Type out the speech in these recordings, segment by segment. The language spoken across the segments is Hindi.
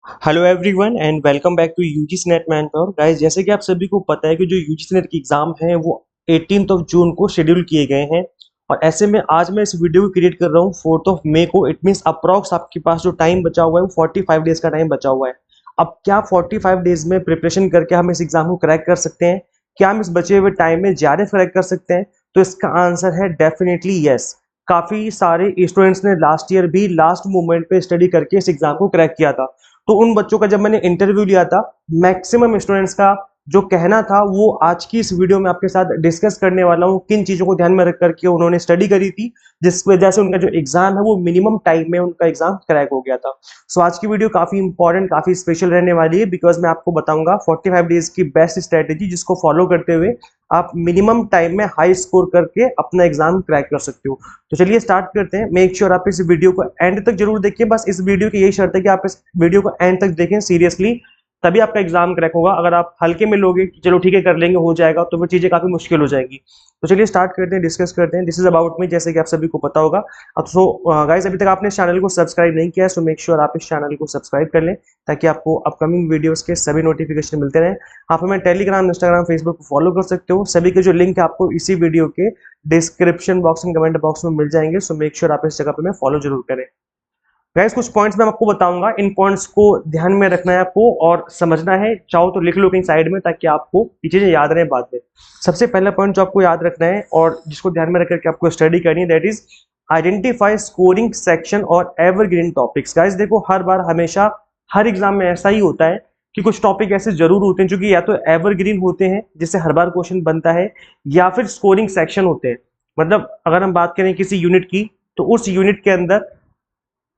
Hello everyone and welcome back to UGC NET manpower guys. जैसे कि आप सभी को पता है कि जो यूजीसी नेट के एग्जाम हैं वो 18th ऑफ जून को शेड्यूल किए गए हैं। और ऐसे में आज मैं इस वीडियो को क्रिएट कर रहा हूँ 4th ऑफ मई को। इट मींस अप्रॉक्स आपके पास जो टाइम बचा हुआ है वो 45 डेज का टाइम बचा हुआ है। अब क्या 45 डेज में प्रिपरेशन करके हम इस एग्जाम को क्रैक कर सकते हैं? क्या हम इस बचे हुए टाइम में ज्यादा क्रैक कर सकते हैं? तो इसका आंसर है डेफिनेटली यस। काफी सारे स्टूडेंट्स ने लास्ट ईयर भी लास्ट मोमेंट पे स्टडी करके इस एग्जाम को क्रैक किया था। तो उन बच्चों का जब मैंने इंटरव्यू लिया था, मैक्सिमम स्टूडेंट्स का जो कहना था वो आज की इस वीडियो में आपके साथ डिस्कस करने वाला हूँ। किन चीजों को ध्यान में रख करके उन्होंने स्टडी करी थी, जिस वजह से उनका जो एग्जाम है वो मिनिमम टाइम में उनका एग्जाम क्रैक हो गया था। सो आज की वीडियो काफी इंपॉर्टेंट, काफी स्पेशल रहने वाली है, बिकॉज मैं आपको बताऊंगा 45 डेज की बेस्ट स्ट्रेटेजी जिसको फॉलो करते हुए आप मिनिमम टाइम में हाई स्कोर करके अपना एग्जाम क्रैक कर सकते हो। तो चलिए स्टार्ट करते हैं। मेक श्योर आप इस वीडियो को एंड तक जरूर देखिए। बस इस वीडियो की यही शर्त है कि आप इस वीडियो को एंड तक देखें सीरियसली, तभी आपका एग्जाम क्रैक होगा। अगर आप हल्के में लोगे कि चलो ठीक है कर लेंगे हो जाएगा, तो फिर चीजें काफी मुश्किल हो जाएगी। तो चलिए स्टार्ट करते हैं, डिस्कस करते हैं। दिस इज अबाउट मी, जैसे कि आप सभी को पता होगा। अब सो गाइस, अभी तक आपने इस चैनल को सब्सक्राइब नहीं किया है, सो मेक श्योर आप इस चैनल को सब्सक्राइब कर लें ताकि आपको अपकमिंग वीडियोस के सभी नोटिफिकेशन मिलते रहें। आप हमें टेलीग्राम, इंस्टाग्राम, फेसबुक पर फॉलो कर सकते हो। सभी के जो लिंक है आपको इसी वीडियो के description box and comment box में मिल जाएंगे। सो मेक श्योर आप इस जगह पे मैं फॉलो जरूर करें। गाइस, कुछ पॉइंट्स मैं आपको बताऊंगा, इन पॉइंट्स को ध्यान में रखना है आपको और समझना है। चाहो तो लिख लो कहीं साइड में ताकि आपको ये चीजें याद रहे बाद में। सबसे पहला पॉइंट जो आपको याद रखना है और जिसको ध्यान में रख करके आपको स्टडी करनी है, that is identify scoring section और एवरग्रीन टॉपिक्स। गाइस देखो, हर बार हमेशा हर एग्जाम में ऐसा ही होता है कि कुछ टॉपिक ऐसे जरूर होते हैं जो कि या तो एवरग्रीन होते हैं जिससे हर बार क्वेश्चन बनता है, या फिर स्कोरिंग सेक्शन होते हैं। मतलब अगर हम बात करें किसी यूनिट की, तो उस यूनिट के अंदर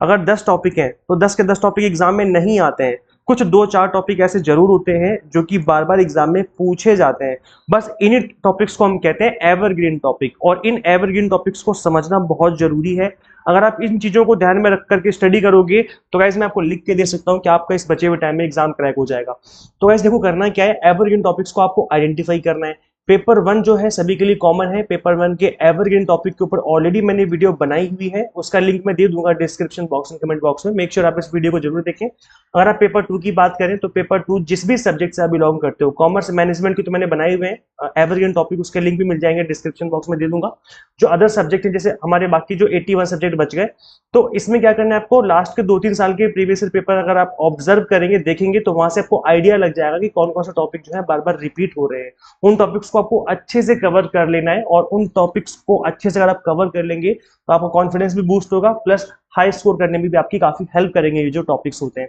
अगर 10 टॉपिक हैं तो 10 के 10 टॉपिक एग्जाम में नहीं आते हैं। कुछ दो चार टॉपिक ऐसे जरूर होते हैं जो कि बार बार एग्जाम में पूछे जाते हैं। बस इन टॉपिक्स को हम कहते हैं एवरग्रीन टॉपिक, और इन एवरग्रीन टॉपिक्स को समझना बहुत जरूरी है। अगर आप इन चीजों को ध्यान में रख करके स्टडी करोगे तो गाइस मैं आपको लिख के दे सकता हूँ कि आपका इस बचे हुए टाइम में एग्जाम क्रैक हो जाएगा। तो गाइस देखो, करना क्या है, एवरग्रीन टॉपिक्स को आपको आइडेंटिफाई करना है। पेपर वन जो है सभी के लिए कॉमन है। पेपर वन के एवरग्रीन टॉपिक के ऊपर ऑलरेडी मैंने वीडियो बनाई हुई है, उसका लिंक मैं दे दूंगा डिस्क्रिप्शन बॉक्स में, कमेंट बॉक्स में। मेक श्योर आप इस वीडियो को जरूर देखें। अगर आप पेपर टू की बात करें तो पेपर टू जिस भी सब्जेक्ट से आप बिलोंग करते हो, कॉमर्स मैनेजमेंट की तो मैंने बनाए हुए हैं एवरग्रीन टॉपिक, उसके लिंक भी मिल जाएंगे डिस्क्रिप्शन बॉक्स में दे दूंगा। जो अदर सब्जेक्ट है, जैसे हमारे बाकी जो 81 सब्जेक्ट बच गए, तो इसमें क्या करना है आपको, लास्ट के 2-3 साल के प्रीवियस पेपर अगर आप ऑब्जर्व करेंगे, देखेंगे, तो वहां से आपको आइडिया लग जाएगा कि कौन कौन सा टॉपिक जो है बार बार रिपीट हो रहे हैं। उन टॉपिक्स को आपको अच्छे से कवर कर लेना है, और उन टॉपिक्स को अच्छे से अगर आप कवर कर लेंगे तो आपका कॉन्फिडेंस भी बूस्ट होगा, प्लस हाई स्कोर करने में भी आपकी काफी हेल्प करेंगे ये जो टॉपिक्स होते हैं।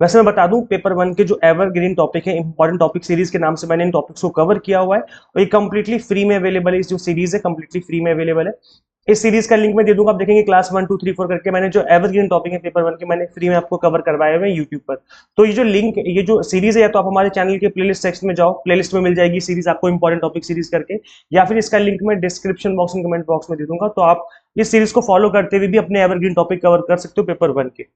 वैसे मैं बता दूं, पेपर वन के जो एवरग्रीन टॉपिक है, इंपॉर्टेंट टॉपिक सीरीज के नाम से मैंने इन टॉपिक्स को कवर किया हुआ है, और ये कंप्लीटली फ्री में अवेलेबल है। इस जो सीरीज है कंप्लीटली फ्री में अवेलेबल है। इस सीरीज का लिंक मैं दे दूंगा, आप देखेंगे क्लास 1 2 3 4 करके मैंने जो एवरग्रीन टॉपिक है पेपर वन के मैंने फ्री में आपको कवर करवाए हुए हैं यूट्यूब पर। तो ये जो लिंक, ये जो सीरीज है, या तो आप हमारे चैनल के प्लेलिस्ट सेक्शन में जाओ, प्लेलिस्ट में मिल जाएगी सीरीज आपको, इंपॉर्टेंट टॉपिक सीरीज करके, या फिर इसका लिंक मैं डिस्क्रिप्शन बॉक्स में, कमेंट बॉक्स में दे दूंगा। तो आप इस सीरीज को फॉलो करते हुए भी अपने एवरग्रीन टॉपिक कवर कर सकते हो पेपर वन के।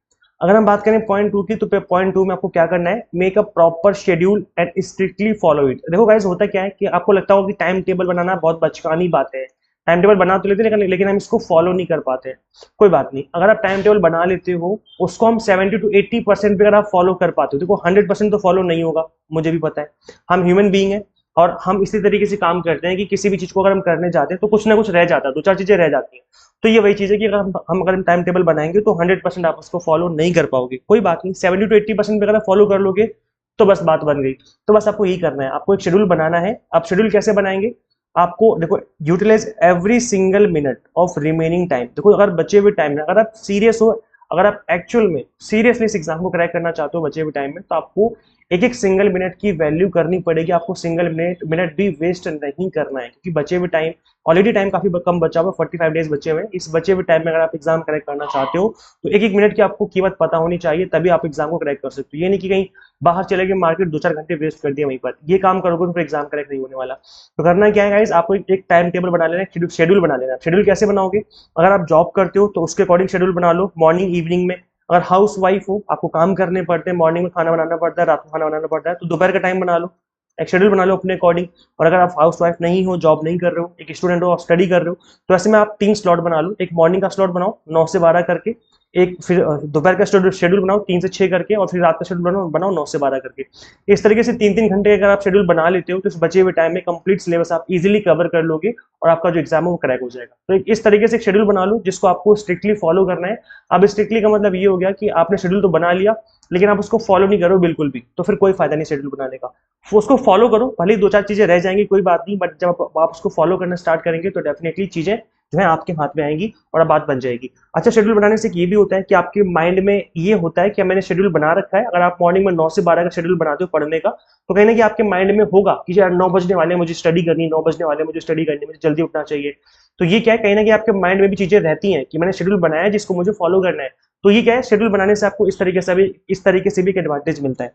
अगर हम बात करें पॉइंट टू की, तो पॉइंट टू में आपको क्या करना है, make a proper schedule and strictly follow it. देखो गाइस, होता क्या है कि आपको लगता होगा कि टाइम टेबल बनाना बहुत बचकानी बात है। टाइम टेबल बना तो लेते हैं लेकिन हम इसको फॉलो नहीं कर पाते हैं। कोई बात नहीं, अगर आप टाइम टेबल बना लेते हो, उसको हम 70 to 80% पे अगर आप फॉलो कर पाते हो, देखो 100% तो फॉलो नहीं होगा, मुझे भी पता है। हम ह्यूमन बीइंग है, और हम इसी तरीके से काम करते हैं कि किसी भी चीज को अगर हम करने जाते हैं तो कुछ ना कुछ रह जाता है, दो चार चीजें रह जाती हैं। तो ये वही चीज है कि अगर हम टाइम टेबल बनाएंगे तो 100% आप उसको फॉलो नहीं कर पाओगे। कोई बात नहीं, 70 to 80% पे अगर आप फॉलो कर लोगे तो बस बात बन गई। तो बस आपको यही करना है, आपको एक शेड्यूल बनाना है। आप शेड्यूल कैसे बनाएंगे, आपको देखो, utilise every single minute of remaining time. देखो, अगर बचे हुए टाइम में अगर आप सीरियस हो, अगर आप एक्चुअल में सीरियसली इस एग्जाम को क्रैक करना चाहते हो बचे हुए टाइम में, तो आपको एक एक सिंगल मिनट की वैल्यू करनी पड़ेगी। आपको सिंगल मिनट मिनट भी वेस्ट नहीं करना है, क्योंकि बचे हुए टाइम, ऑलरेडी टाइम काफी कम बचा हुआ है, 45 डेज बचे हुए हैं। इस बचे हुए टाइम में अगर आप एग्जाम क्रैक करना चाहते हो तो एक एक मिनट की आपको कीमत पता होनी चाहिए, तभी आप एग्जाम को क्रैक कर सकते हो। ये नहीं कि कहीं बाहर चले गए मार्केट, 2-4 घंटे वेस्ट कर दिया वहीं पर, ये काम करोगे तो फिर एग्जाम क्रैक नहीं होने वाला। तो करना क्या है गाइस, आपको एक टाइम टेबल बना लेना है, शेड्यूल बना लेना है। शेड्यूल कैसे बनाओगे, अगर आप जॉब करते हो तो उसके अकॉर्डिंग शेड्यूल बना लो, मॉर्निंग इवनिंग में। अगर हाउस वाइफ हो, आपको काम करने पड़ते हैं, मॉर्निंग में खाना बनाना पड़ता है, रात में खाना बनाना पड़ता है, तो दोपहर का टाइम बना लो, एक शेड्यूल बना लो अपने अकॉर्डिंग। और अगर आप हाउस वाइफ नहीं हो, जॉब नहीं कर रहे हो, एक स्टूडेंट हो, आप स्टडी कर रहे हो, तो ऐसे में आप 3 स्लॉट बना लो। एक मॉर्निंग का स्लॉट बनाओ 9 से 12 करके, एक फिर दोपहर का शेड्यूल बनाओ 3 से 6 करके, और फिर रात का शेड्यूल बनाओ 9 से 12 करके। इस तरीके से 3-3 घंटे अगर आप शेड्यूल बना लेते हो तो इस बचे हुए टाइम में कंप्लीट सिलेबस आप इजीली कवर कर लोगे और आपका जो एग्जाम है वो क्रैक हो जाएगा। तो इस तरीके से एक शेड्यूल बना लो जिसको आपको स्ट्रिक्टली फॉलो करना है। अब स्ट्रिक्टली का मतलब ये हो गया कि आपने शेड्यूल तो बना लिया लेकिन आप उसको फॉलो नहीं करो बिल्कुल भी, तो फिर कोई फायदा नहीं शेड्यूल बनाने का। उसको फॉलो करो, भले ही 2-4 चीजें रह जाएंगी कोई बात नहीं, बट जब आप उसको फॉलो करना स्टार्ट करेंगे तो डेफिनेटली चीजें जो है आपके हाथ में आएंगी और अब बात बन जाएगी। अच्छा, शेड्यूल बनाने से ये भी होता है कि आपके माइंड में ये होता है कि मैंने शेड्यूल बना रखा है। अगर आप मॉर्निंग में 9 से 12 का शेड्यूल बनाते हो पढ़ने का, तो कहीं ना कहीं आपके माइंड में होगा कि यार 9 बजने वाले मुझे स्टडी करनी, 9 बजने वाले मुझे स्टडी करनी, मुझे जल्दी उठना चाहिए। तो ये क्या है, कहीं ना कहीं आपके माइंड में भी चीजें रहती हैं कि मैंने शेड्यूल बनाया है जिसको मुझे फॉलो करना है। तो ये क्या है, शेड्यूल बनाने से आपको इस तरीके से भी एक एडवांटेज मिलता है।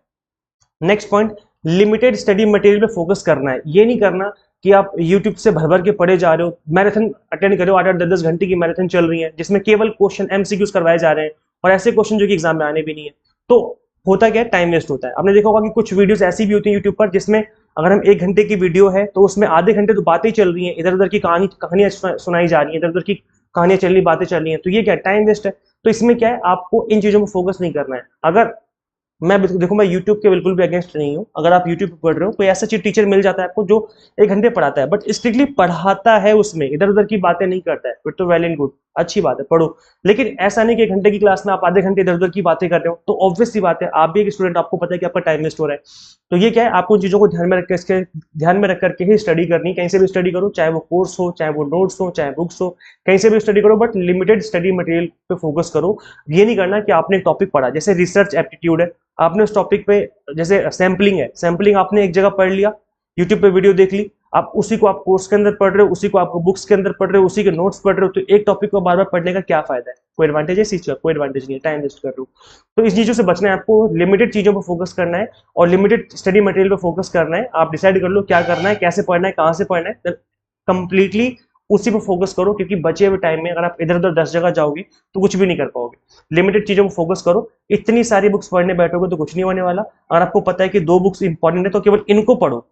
Next point, limited study material पे फोकस करना है। ये नहीं करना कि आप यूट्यूब से भर भर के पढ़े जा रहे हो, मैराथन अटेंड करो, 8-8 10-10 घंटे की मैराथन चल रही है जिसमें केवल क्वेश्चन एमसीक्यूज करवाए जा रहे हैं और ऐसे क्वेश्चन जो कि एग्जाम में आने भी नहीं है। तो होता क्या है, टाइम वेस्ट होता है। आपने देखा होगा कि कुछ वीडियोस ऐसी भी होती है यूट्यूब पर जिसमें अगर हम 1 घंटे की वीडियो है तो उसमें आधे घंटे तो बातें चल रही हैं, इधर उधर की कहानियां सुनाई जा रही है, इधर उधर की कहानियां चल रही, बातें चल रही हैं। तो ये क्या है, टाइम वेस्ट है। तो इसमें क्या है, आपको इन चीजों पर फोकस नहीं करना है। अगर देखो मैं YouTube के बिल्कुल भी अगेंस्ट नहीं हूँ। अगर आप YouTube पे पढ़ रहे हो, कोई ऐसा टीचर मिल जाता है आपको जो 1 घंटे पढ़ाता है बट स्ट्रिक्टली पढ़ाता है, उसमें इधर उधर की बातें नहीं करता है, फिर तो वेल एंड गुड, अच्छी बात है, पढ़ो। लेकिन ऐसा नहीं कि 1 घंटे की क्लास में आप आधे घंटे इधर उधर की बातें कर रहे हो, तो ऑब्वियस सी बात है आप भी एक स्टूडेंट, आपको पता है कि आपका टाइम वेस्ट हो रहा है। तो ये क्या है, आपको उन चीजों को ध्यान में रख करके ही स्टडी करनी। कहीं से भी स्टडी करो, चाहे वो कोर्स हो, चाहे वो नोट्स हो, चाहे बुक्स हो, कहीं से भी स्टडी करो, बट लिमिटेड स्टडी मटेरियल पे फोकस करो। ये नहीं करना कि आपने एक टॉपिक पढ़ा, जैसे रिसर्च एप्टीट्यूड है, आपने उस टॉपिक पे, जैसे सैम्पलिंग है, सैम्पलिंग आपने एक जगह पढ़ लिया, यूट्यूब पे वीडियो देख ली, आप उसी को आप कोर्स के अंदर पढ़ रहे हो, उसी को आप बुक्स के अंदर पढ़ रहे हो, उसी के नोट्स पढ़ रहे हो, तो एक टॉपिक को बार बार पढ़ने का क्या फायदा है? कोई एडवांटेज है इस चीज का? कोई एडवांटेज नहीं है, टाइम वेस्ट कर रहे हो। तो इस चीजों से बचना है आपको, लिमिटेड चीजों पर फोकस करना है और लिमिटेड स्टडी मटेरियल पर फोकस करना है। आप डिसाइड कर लो क्या करना है, कैसे पढ़ना है, कहाँ से पढ़ना है, कंप्लीटली उसी पर फोकस करो। क्योंकि बचे हुए टाइम में अगर आप इधर उधर 10 जगह जाओगे तो कुछ भी नहीं कर पाओगे। लिमिटेड चीजों को फोकस करो। इतनी सारी बुक्स पढ़ने बैठोगे तो कुछ नहीं होने वाला। और आपको पता है कि 2 बुक्स इंपॉर्टेंट है तो केवल इनको पढ़ो,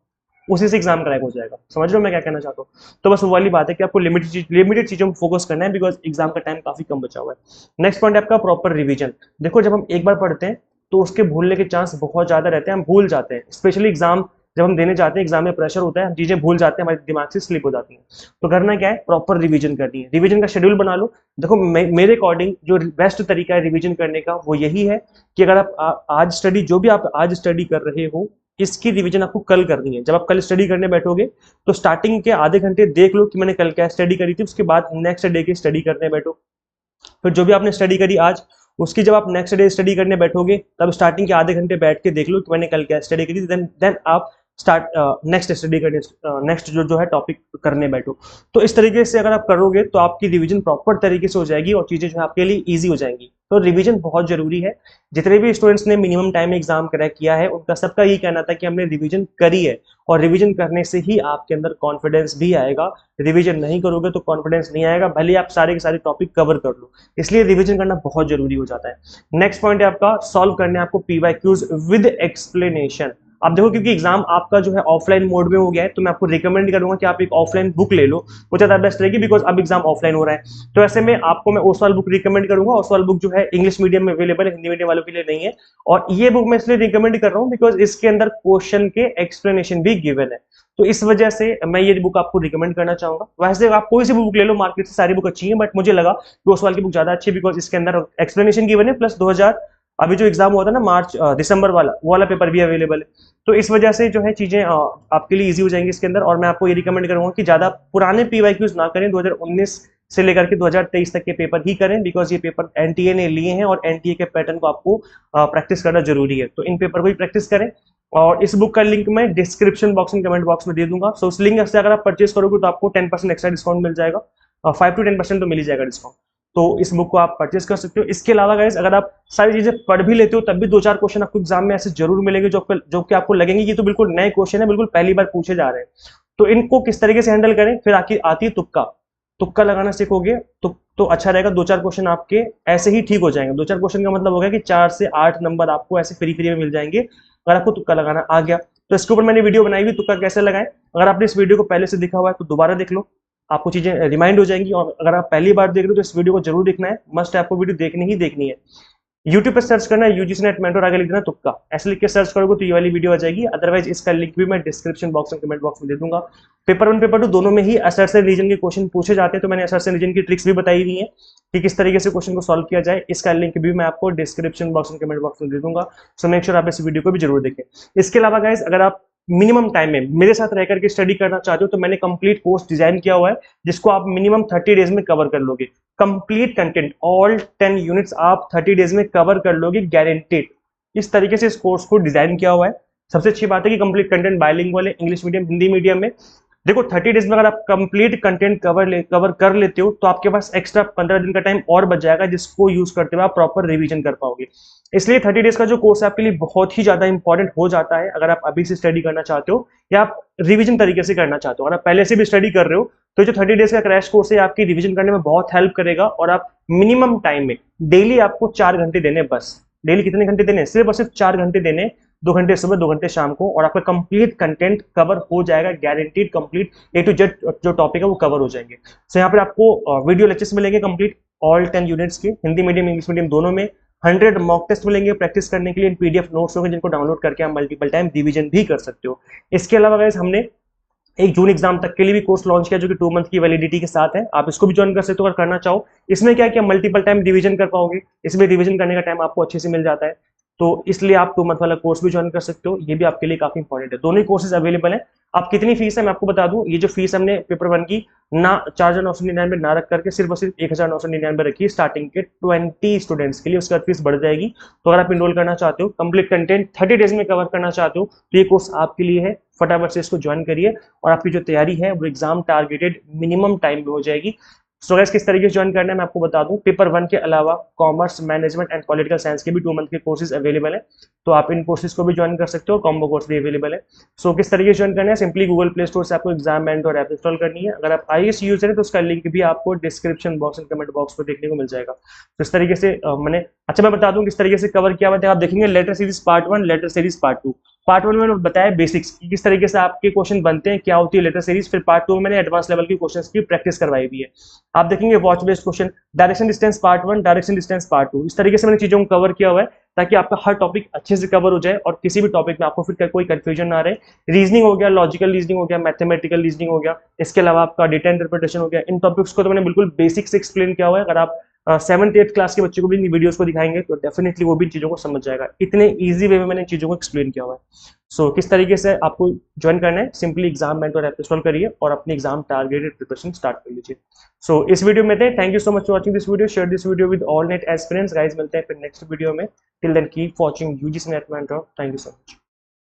उसी से एग्जाम क्रैक हो जाएगा। समझ रहे हो मैं क्या कहना चाहता हूँ? तो बस वो वाली बात है कि आपको लिमिटेड चीजों पर फोकस करना है, बिकॉज एग्जाम का टाइम काफी कम बचा हुआ है। नेक्स्ट पॉइंट है आपका प्रॉपर रिवीजन। देखो, जब हम एक बार पढ़ते हैं तो उसके भूलने के चांस बहुत ज्यादा रहते हैं, हम भूल जाते हैं। स्पेशली एग्जाम जब हम देने जाते हैं, एग्जाम में प्रेशर होता है, हम चीजें भूल जाते हैं, हमारे दिमाग से स्लिप हो जाती हैं। तो करना क्या है, प्रॉपर रिवीजन करनी है। रिवीजन का शेड्यूल बना लो। देखो, मेरे अकॉर्डिंग जो बेस्ट तरीका है रिवीजन करने का वो यही है कि अगर आप आज स्टडी, जो भी आप आज स्टडी कर रहे हो, इसकी रिवीजन आपको कल करनी है। जब आप कल स्टडी करने बैठोगे तो स्टार्टिंग के आधे घंटे देख लो कि मैंने कल क्या स्टडी करी थी, उसके बाद नेक्स्ट डे की स्टडी करने बैठो। फिर जो भी आपने स्टडी करी आज, उसकी जब आप नेक्स्ट डे स्टडी करने बैठोगे तब स्टार्टिंग के आधे घंटे बैठ के देख लो कि मैंने कल क्या स्टडी करी, देन आप स्टार्ट नेक्स्ट स्टडी करने, नेक्स्ट जो है टॉपिक करने बैठो। तो इस तरीके से अगर आप करोगे तो आपकी रिवीजन प्रॉपर तरीके से हो जाएगी और चीजें जो है आपके लिए ईजी हो जाएंगी। तो रिवीजन बहुत जरूरी है। जितने भी स्टूडेंट्स ने मिनिमम टाइम में एग्जाम क्रैक किया है उनका सबका यही कहना था कि हमने रिवीजन करी है, और रिवीजन करने से ही आपके अंदर कॉन्फिडेंस भी आएगा। रिवीजन नहीं करोगे तो कॉन्फिडेंस नहीं आएगा, भले ही आप सारे के सारे टॉपिक कवर कर लो। इसलिए रिवीजन करना बहुत जरूरी हो जाता है। नेक्स्ट पॉइंट है आपका, सॉल्व करने आपको पीवाईक्यूज विद एक्सप्लेनेशन। अब देखो, क्योंकि एग्जाम आपका जो है ऑफलाइन मोड में हो गया है, तो मैं आपको रिकमेंड करूंगा कि आप एक ऑफलाइन बुक ले लो, वो ज्यादा बेस्ट रहेगी, बिकॉज अब एग्जाम ऑफलाइन हो रहा है। तो ऐसे में आपको मैं ओसवाल बुक रिकमेंड करूंगा। ओसवाल बुक जो है इंग्लिश मीडियम में अवेलेबल है, हिंदी मीडियम वालों के लिए नहीं है। और ये बुक मैं इसलिए रिकमेंड कर रहा हूँ बिकॉज इसके अंदर क्वेश्चन के एक्सप्लेनेशन भी गिवन है। तो इस वजह से मैं ये बुक आपको रिकमेंड करना चाहूंगा। वैसे आप कोई सी बुक ले लो, मार्केट से सारी बुक अच्छी है, बट मुझे लगा कि ओसवाल की बुक ज्यादा अच्छी है बिकॉज इसके अंदर एक्सप्लेनेशन गिवन है, प्लस 2000 अभी जो एग्जाम हुआ था ना मार्च दिसंबर वाला, वो वाला पेपर भी अवेलेबल है। तो इस वजह से जो है चीजें आपके लिए इजी हो जाएंगी इसके अंदर। और मैं आपको ये रिकमेंड करूंगा कि ज्यादा पुराने पीवाईक्यूज ना करें, 2019 से लेकर के 2023 तक के पेपर ही करें, बिकॉज ये पेपर एनटीए ने लिए हैं और एनटीए के पैटर्न को आपको प्रैक्टिस करना जरूरी है। तो इन पेपर को ही प्रैक्टिस करें। और इस बुक का लिंक मैं description box and comment box में दे दूंगा। सो उस लिंक से अगर आप परचेस करोगे तो आपको 10% एक्स्ट्रा डिस्काउंट मिल जाएगा, 5 to 10% तो मिल ही जाएगा डिस्काउंट। तो इस बुक को आप परचेस कर सकते हो। इसके अलावा गाइस, अगर आप सारी चीजें पढ़ भी लेते हो तब भी 2-4 क्वेश्चन आपको एग्जाम में ऐसे जरूर मिलेंगे जो कि आपको लगेंगे ये तो बिल्कुल नए क्वेश्चन है, बिल्कुल पहली बार पूछे जा रहे हैं। तो इनको किस तरीके से हैंडल करें, फिर आती है तुक्का। तुक्का लगाना सीखोगे तो अच्छा रहेगा। 2-4 क्वेश्चन आपके ऐसे ही ठीक हो जाएंगे। 2-4 क्वेश्चन का मतलब हो गया कि 4 से 8 नंबर आपको ऐसे फ्री में मिल जाएंगे अगर आपको तुक्का लगाना आ गया। तो इसके ऊपर मैंने वीडियो बनाई हुई तुक्का कैसे लगाएं। अगर आपने इस वीडियो को पहले से देखा हुआ है तो दोबारा देख लो, आपको चीजें रिमाइंड हो जाएंगी। और अगर आप पहली बार देख रहे हो तो इस वीडियो को जरूर देखना है, मस्ट आपको वीडियो देखनी ही देखनी है। यूट्यूब पर सर्च करना है यूजीसी नेट मेंटर, आगे लिख देना तुक्का, ऐसे लिख के सर्च करोगे तो ये वाली वीडियो आ जाएगी। अदरवाइज इसका लिंक भी मैं डिस्क्रिप्शन बॉक्स और कमेंट बॉक्स में दे दूंगा। पेपर 1 पेपर 2 दोनों में ही असर्शन रीजन के क्वेश्चन पूछे जाते हैं, तो मैंने असर्शन रीजन की ट्रिक्स भी बताई हुई है कि किस तरीके से क्वेश्चन को सॉल्व किया जाए। इसका लिंक भी मैं आपको डिस्क्रिप्शन बॉक्स और कमेंट बॉक्स में दे दूंगा। सो मेक श्योर आप इस वीडियो को भी जरूर देखें। इसके अलावा गाइस, अगर आप मिनिमम टाइम में मेरे साथ रह करके स्टडी करना चाहते हो तो मैंने कंप्लीट कोर्स डिजाइन किया हुआ है, जिसको आप मिनिमम 30 डेज में कवर कर लोगे। कंप्लीट कंटेंट ऑल 10 यूनिट्स आप 30 डेज में कवर कर लोगे, गारंटेड। इस तरीके से इस कोर्स को डिजाइन किया हुआ है। सबसे अच्छी बात है कि कंप्लीट कंटेंट बायलिंगुअल है, इंग्लिश मीडियम हिंदी मीडियम में। देखो 30 डेज में अगर आप कंप्लीट कंटेंट कवर कर लेते हो तो आपके पास एक्स्ट्रा 15 दिन का टाइम और बच जाएगा, जिसको यूज करते हुए आप प्रॉपर रिवीजन कर पाओगे। इसलिए 30 डेज का जो कोर्स है आपके लिए बहुत ही ज्यादा इंपॉर्टेंट हो जाता है, अगर आप अभी से स्टडी करना चाहते हो या आप रिवीजन तरीके से करना चाहते हो। अगर आप पहले से भी स्टडी कर रहे हो तो जो 30 डेज का क्रैश कोर्स है आपकी रिवीजन करने में बहुत हेल्प करेगा। और आप मिनिमम टाइम में डेली आपको 4 घंटे देने, बस डेली कितने घंटे देने, सिर्फ और सिर्फ 4 घंटे देने, 2 घंटे सुबह 2 घंटे शाम को, और आपका कंप्लीट कंटेंट कवर हो जाएगा, guaranteed. Complete A to Z जो टॉपिक है वो कवर हो जाएंगे। सो यहाँ पर आपको वीडियो लेक्चर्स मिलेंगे कंप्लीट ऑल 10 यूनिट्स के, हिंदी मीडियम इंग्लिश मीडियम दोनों में। 100 मॉक टेस्ट मिलेंगे प्रैक्टिस करने के लिए, पीडीएफ नोट्स होंगे जिनको डाउनलोड करके आप मल्टीपल टाइम रिवीजन भी कर सकते हो। इसके अलावा गाइस हमने 1 जून एग्जाम तक के लिए भी कोर्स लॉन्च किया, जो कि 2 मंथ की वैलिडिटी के साथ है। आप इसको भी ज्वाइन कर सकते हो अगर करना चाहो। इसमें क्या है कि आप मल्टीपल टाइम रिवीजन कर पाओगे, इसमें रिवीजन करने का टाइम आपको अच्छे से मिल जाता है, तो इसलिए आप 2 मंथ वाला कोर्स भी ज्वाइन कर सकते हो। ये भी आपके लिए काफी इंपॉर्टेंट है। दोनों ही कोर्सेज अवेलेबल है। आप कितनी फीस है मैं आपको बता दूं, ये जो फीस हमने पेपर 1 की ना 4,999 ना रख करके सिर्फ और सिर्फ 1,999 रखी है स्टार्टिंग के 20 स्टूडेंट्स के लिए। उसके बाद फीस बढ़ जाएगी। तो अगर आप इनरोल करना चाहते हो, कंप्लीट कंटेंट 30 डेज में कवर करना चाहते हो, तो ये कोर्स आपके लिए है। फटाफट से इसको ज्वाइन करिए और आपकी जो तैयारी है वो एग्जाम टारगेटेड मिनिमम टाइम में हो जाएगी। सो गाइस, किस तरीके से ज्वाइन करना है मैं आपको बता दूं। पेपर 1 के अलावा commerce, management and political science के भी 2 मंथ के कोर्सेज अवेलेबल है, तो आप इन कोर्सेज को भी ज्वाइन कर सकते हो। कॉम्बो कोर्स भी अवेलेबल है। सो किस तरीके से ज्वाइन करना है, सिंपली गूगल प्ले स्टोर से आपको एग्जाम मेंटर ऐप इंस्टॉल करनी है। अगर आप आईएएस यूजर है तो उसका लिंक भी आपको description box and comment box में देखने को मिल जाएगा। तो इस तरीके से मैं बता दूं किस तरीके से कवर किया हुआ है। आप देखेंगे letter series part 1, letter series part 2। Part 1 में मैंने बताया बेसिक्स कि किस तरीके से आपके क्वेश्चन बनते हैं, क्या होती है लेटर सीरीज। फिर पार्ट 2 में मैंने एडवांस लेवल की क्वेश्चंस की प्रैक्टिस करवाई भी है। आप देखेंगे watch based question, direction distance part 1, direction distance part 2। इस तरीके से मैंने चीजों को कवर किया हुआ है ताकि आपका हर टॉपिक अच्छे से कवर हो जाए और किसी भी टॉपिक में आपको फिर कोई कंफ्यूजन ना रहे। रीजनिंग हो गया, लॉजिकल रीजनिंग हो गया, मैथमेटिकल रीजनिंग हो गया, इसके अलावा आपका डेटा इंटरप्रिटेशन हो गया। इन टॉपिक्स को तो मैंने बिल्कुल बेसिक से एक्सप्लेन किया हुआ है। अगर आप 7th 8th क्लास के बच्चों को भी इन वीडियोस को दिखाएंगे तो डेफिनेटली वो भी चीजों को समझ जाएगा। इतने ईजी वे में मैंने चीजों को एक्सप्लेन किया हुआ है। सो किस तरीके से आपको ज्वाइन करना है, simply exam mentor app install करिए और अपनी एग्जाम टारगेटेड प्रिपरेशन स्टार्ट कर लीजिए। सो इस वीडियो में थे। Thank you so much for watching this video. Share this video with all NET aspirants. Guys मिलते हैं फिर नेक्स्ट वीडियो में। Till then keep watching UGC NET mentor. Thank you so much.